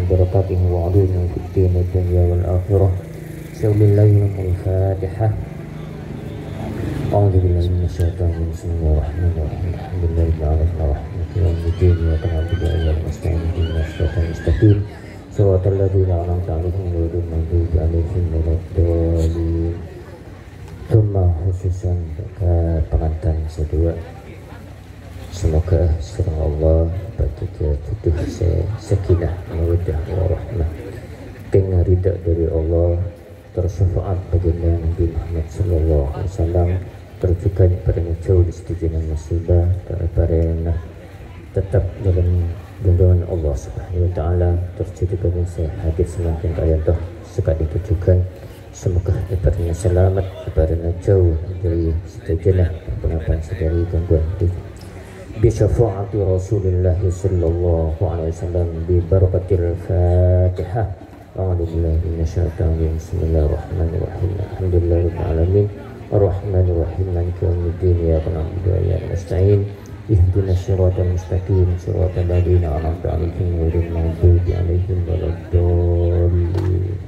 بركاته وعلومه في الدين والدنيا والآخرة. بسم الله الفاتحة. أعوذ بالله من الشيطان الرجيم. بسم الله الرحمن الرحيم. الحمد لله رب العالمين الرحمن يوم الدين إياك نعبد وإياك نستعين اهدنا الصراط المستقيم صراط الذين أنعمت عليهم غير المغضوب عليهم ولا الضالين. Terima khususan ke pengantin kedua, semoga surah Allah bagi tuduh sakinah mawaddah warahmah dengan ridha dari Allah, tersyafaat baginda Nabi Muhammad sallallahu alaihi wasallam, terjukan pada jauh di setujuan musibah dan tetap dalam lindungan Allah subhanahu wa ta'ala, terjadikan hadir semakin ayat sekali ditujukan. Semoga dapatnya selamat, dapatnya jauh dari setujuan pengapan dari gangguan hidup. Bisyafaati Rasulullah sallallahu alaihi wasallam bi barakatil Fatihah. A'udzu billahi minasyaitonir rajim. Bismillahirrahmanirrahim. Alhamdulillahirabbil alamin. Arrahmanir rahim. Maliki yaumiddin. Iyyaka na'budu wa iyyaka nasta'in. Ihdinas siratal mustaqim. Siratal ladzina an'amta 'alaihim ghairil maghdubi 'alaihim waladdallin.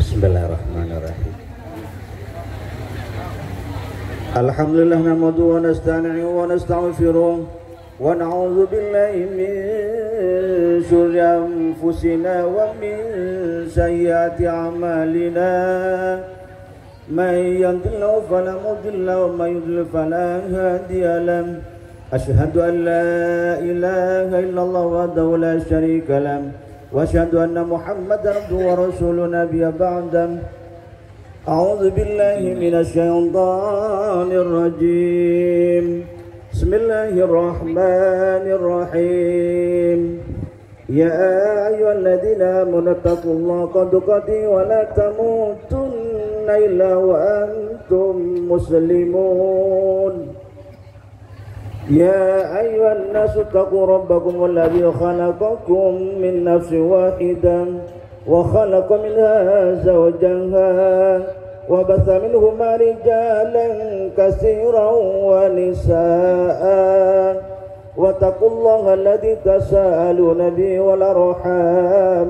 Bismillahirrahmanirrahim. Alhamdulillah nahmaduhu wa nasta'inuhu wa nastaghfiruh wa na'udzu billahi min syurri anfusina wa min sayyiati a'malina. May yahdihillahu fala mudilla wa may yudlil fala hadiya lahu. Asyhadu an la ilaha illallah wahdahu la syarika lahu wa asyhadu anna Muhammadan abduhu wa rasuluhu nabiyya ba'da. A'udzu billahi minasy syaithanir rajim. Bismillahirrahmanirrahim. Ya ayyuhalladzina amanu taqullaha haqqa tuqatih wa la tamutunna illa wa antum muslimun. يا أيها الناس اتقوا ربكم الذي خلقكم من نفس واحدة وخلق منها زوجها وبث منهما رجالا كثيرا ونساء واتقوا الله الذي تساءلون به والأرحام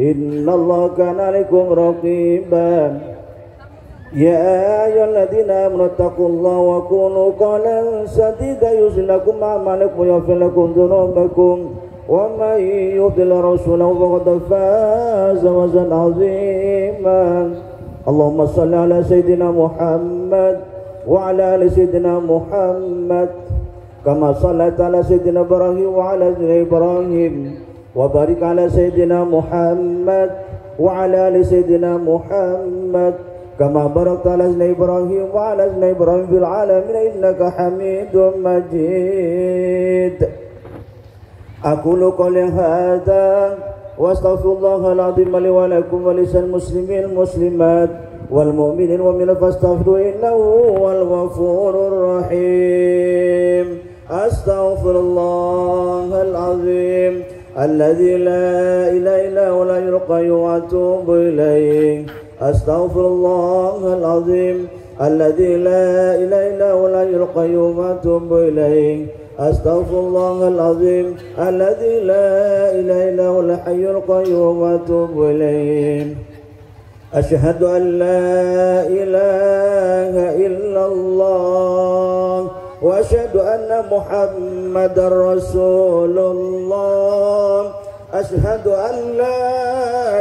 إن الله كان عليكم رقيبا. يا أيها الذين آمنوا اتقوا الله وكونوا قولا سديدا يصلح لكم أعمالكم ويغفر لكم ذنوبكم ومن يطع رسوله فقد فاز فوزا عظيما. اللهم صل على سيدنا محمد وعلى آل سيدنا محمد كما صليت على سيدنا إبراهيم وعلى آل إبراهيم وبارك على سيدنا محمد وعلى آل سيدنا محمد كما باركت على سيدنا إبراهيم وعلى سيدنا إبراهيم في العالمين إنك حميد مجيد. أقول قولي هذا وأستغفر الله العظيم لي ولكم ولسائر المسلمين والمسلمات والمؤمنين والمؤمنات فاستغفروه إنه هو الغفور الرحيم. أستغفر الله العظيم الذي لا إله إلا هو الحي القيوم وأتوب إليه. أستغفر الله العظيم الذي لا إله إلا هو الحي القيوم وأتوب إليه. أستغفر الله العظيم الذي لا إله إلا هو الحي القيوم وأتوب إليه. أشهد أن لا إله إلا الله وأشهد أن محمدا رسول الله. أشهد أن لا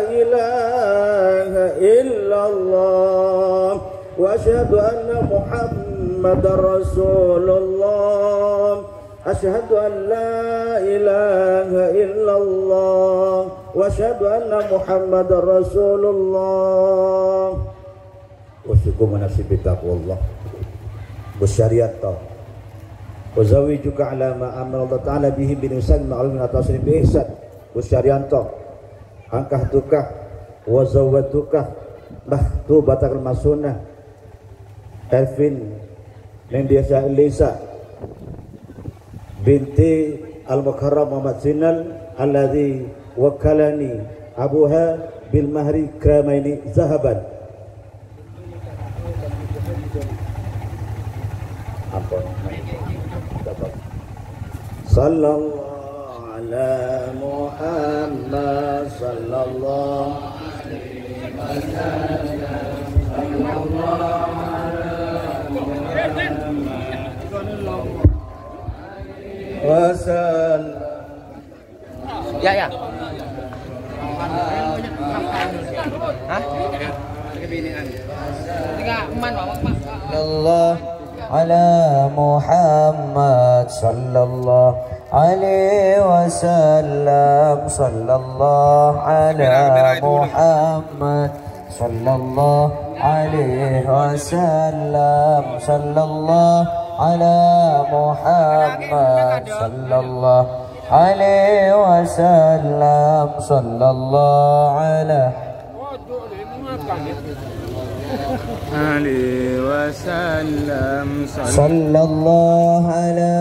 إله إلا الله وأشهد أن محمدا رسول الله. أشهد أن لا إله إلا الله وأشهد أن محمدا رسول الله. أوصيكم ونفسي بتقوى الله والشريعة وزوجك على ما أمر الله تعالى به بنساء معلوم التصريف بإحسان Usyarianto angkah tukah wazawat tukah bahtu batakal masuna Ervin Nendiasa Elisa binti Al-Mukarram Muhammad Zinal alladhi wakalani abuha bil mahri gramaini zahaban. Sallallahu ala Muhammad sallallahu alaihi wasallam. Ya. Hah? Allah ala Muhammad sallallahu alaihi wasallam. Sallallahu ala Muhammad sallallahu alaihi wasallam. Sallallahu ala Muhammad sallallahu alaihi wasallam. Sallallahu ala alaihi wasallam. Sallallahu ala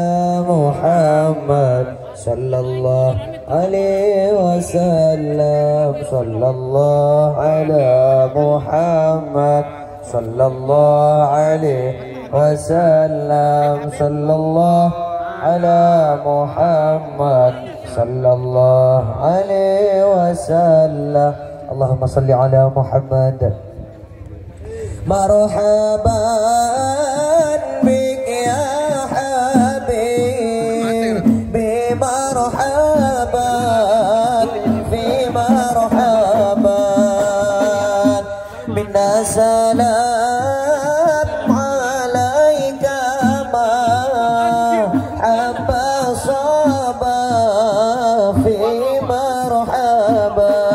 Muhammad sallallahu alaihi wasallam. Sallallahu ala Muhammad sallallahu alaihi wasallam. Sallallahu ala Muhammad sallallahu alaihi wasallam. Allahumma salli ala Muhammad. Marhaban bik ya habib, bi marhaban, fi marhaban, minna salam alaika ma habba saba, fi marhaban.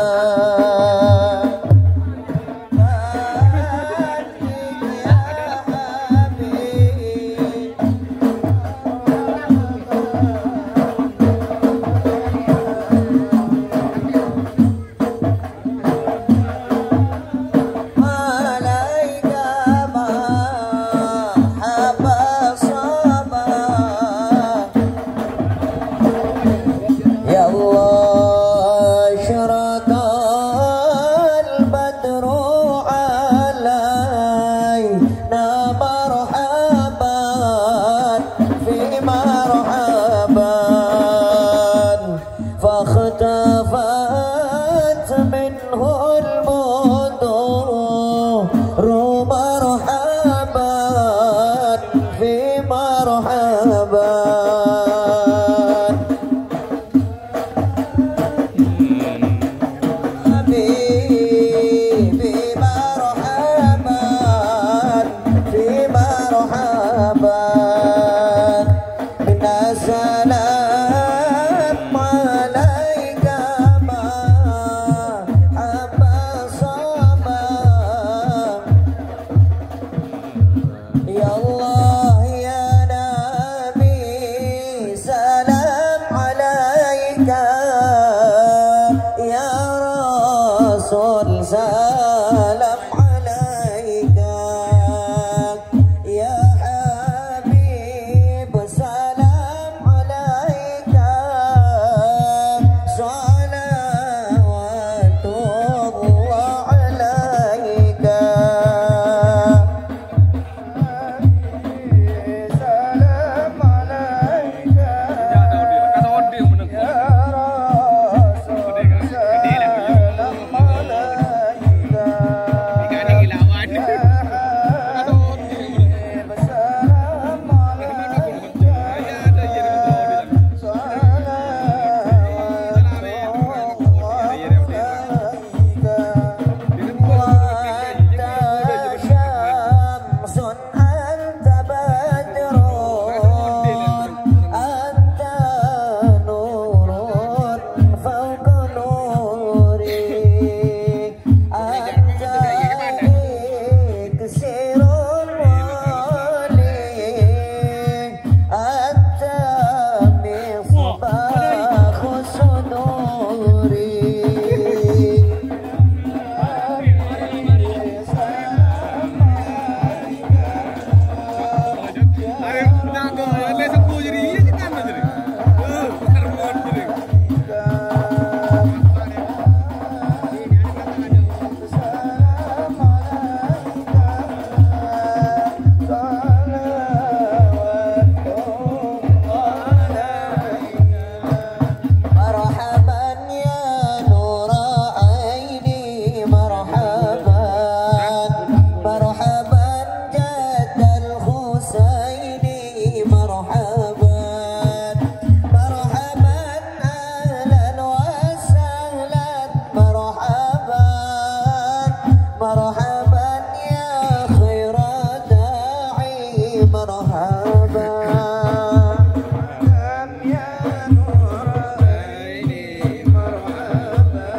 مرحبا يا خير داعي مرحبا يا نور عيني مرحبا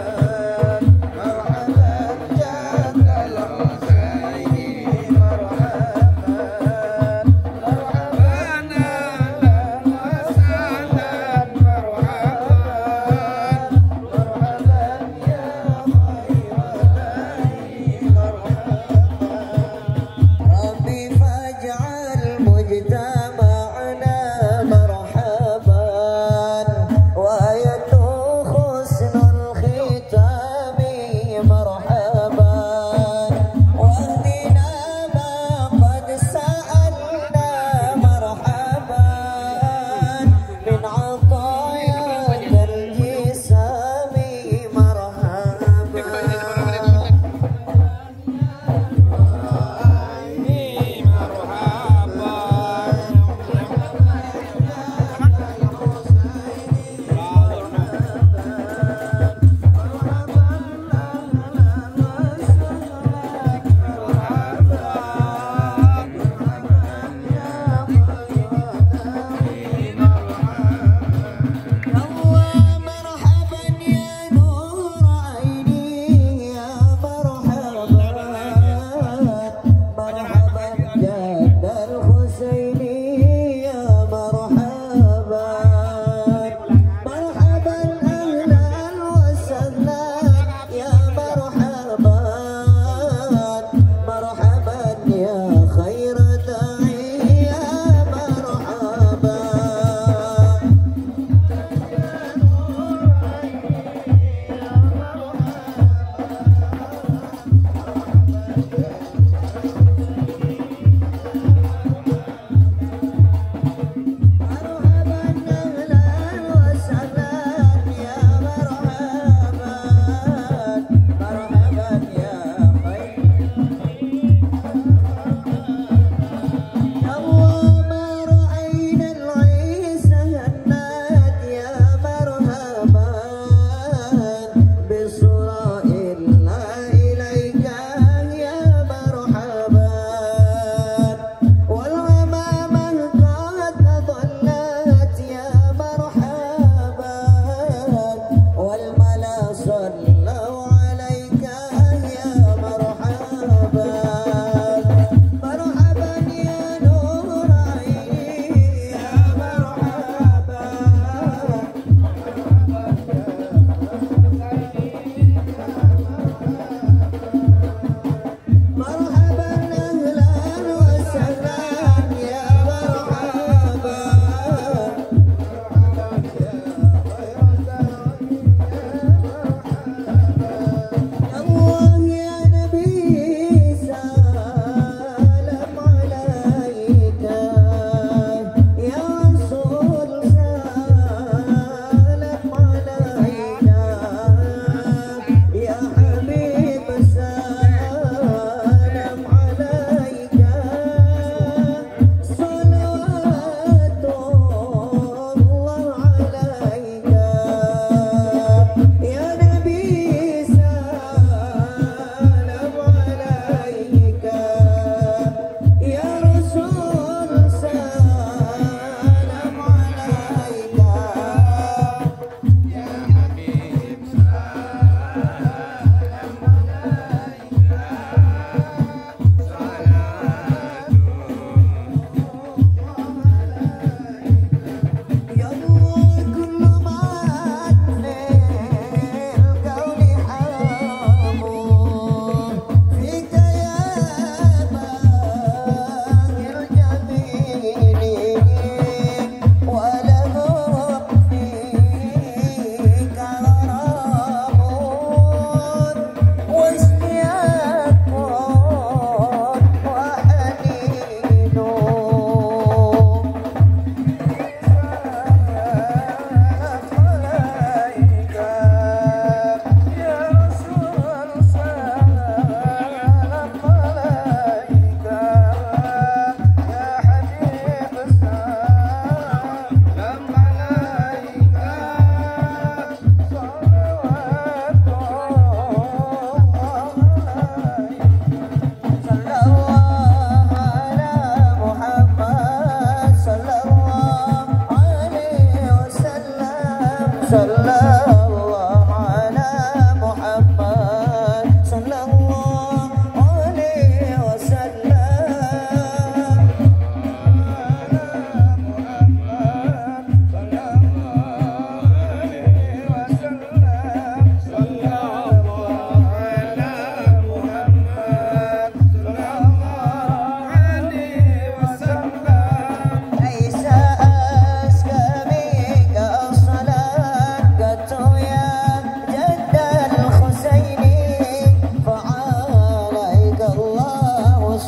مرحبا جد الحسين مرحبا مرحبا اهلا وسهلا مرحبا مرحبا يا خير داعي مرحبا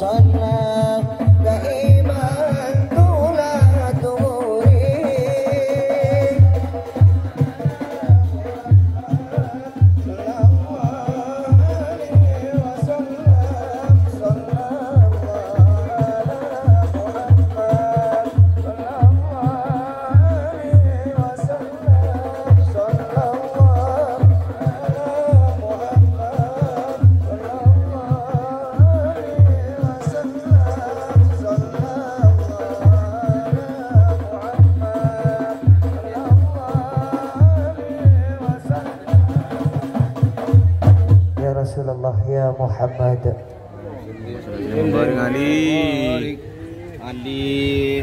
وسلم دائما طول دهوري Rasulullah ya Muhammad. Barik Ali.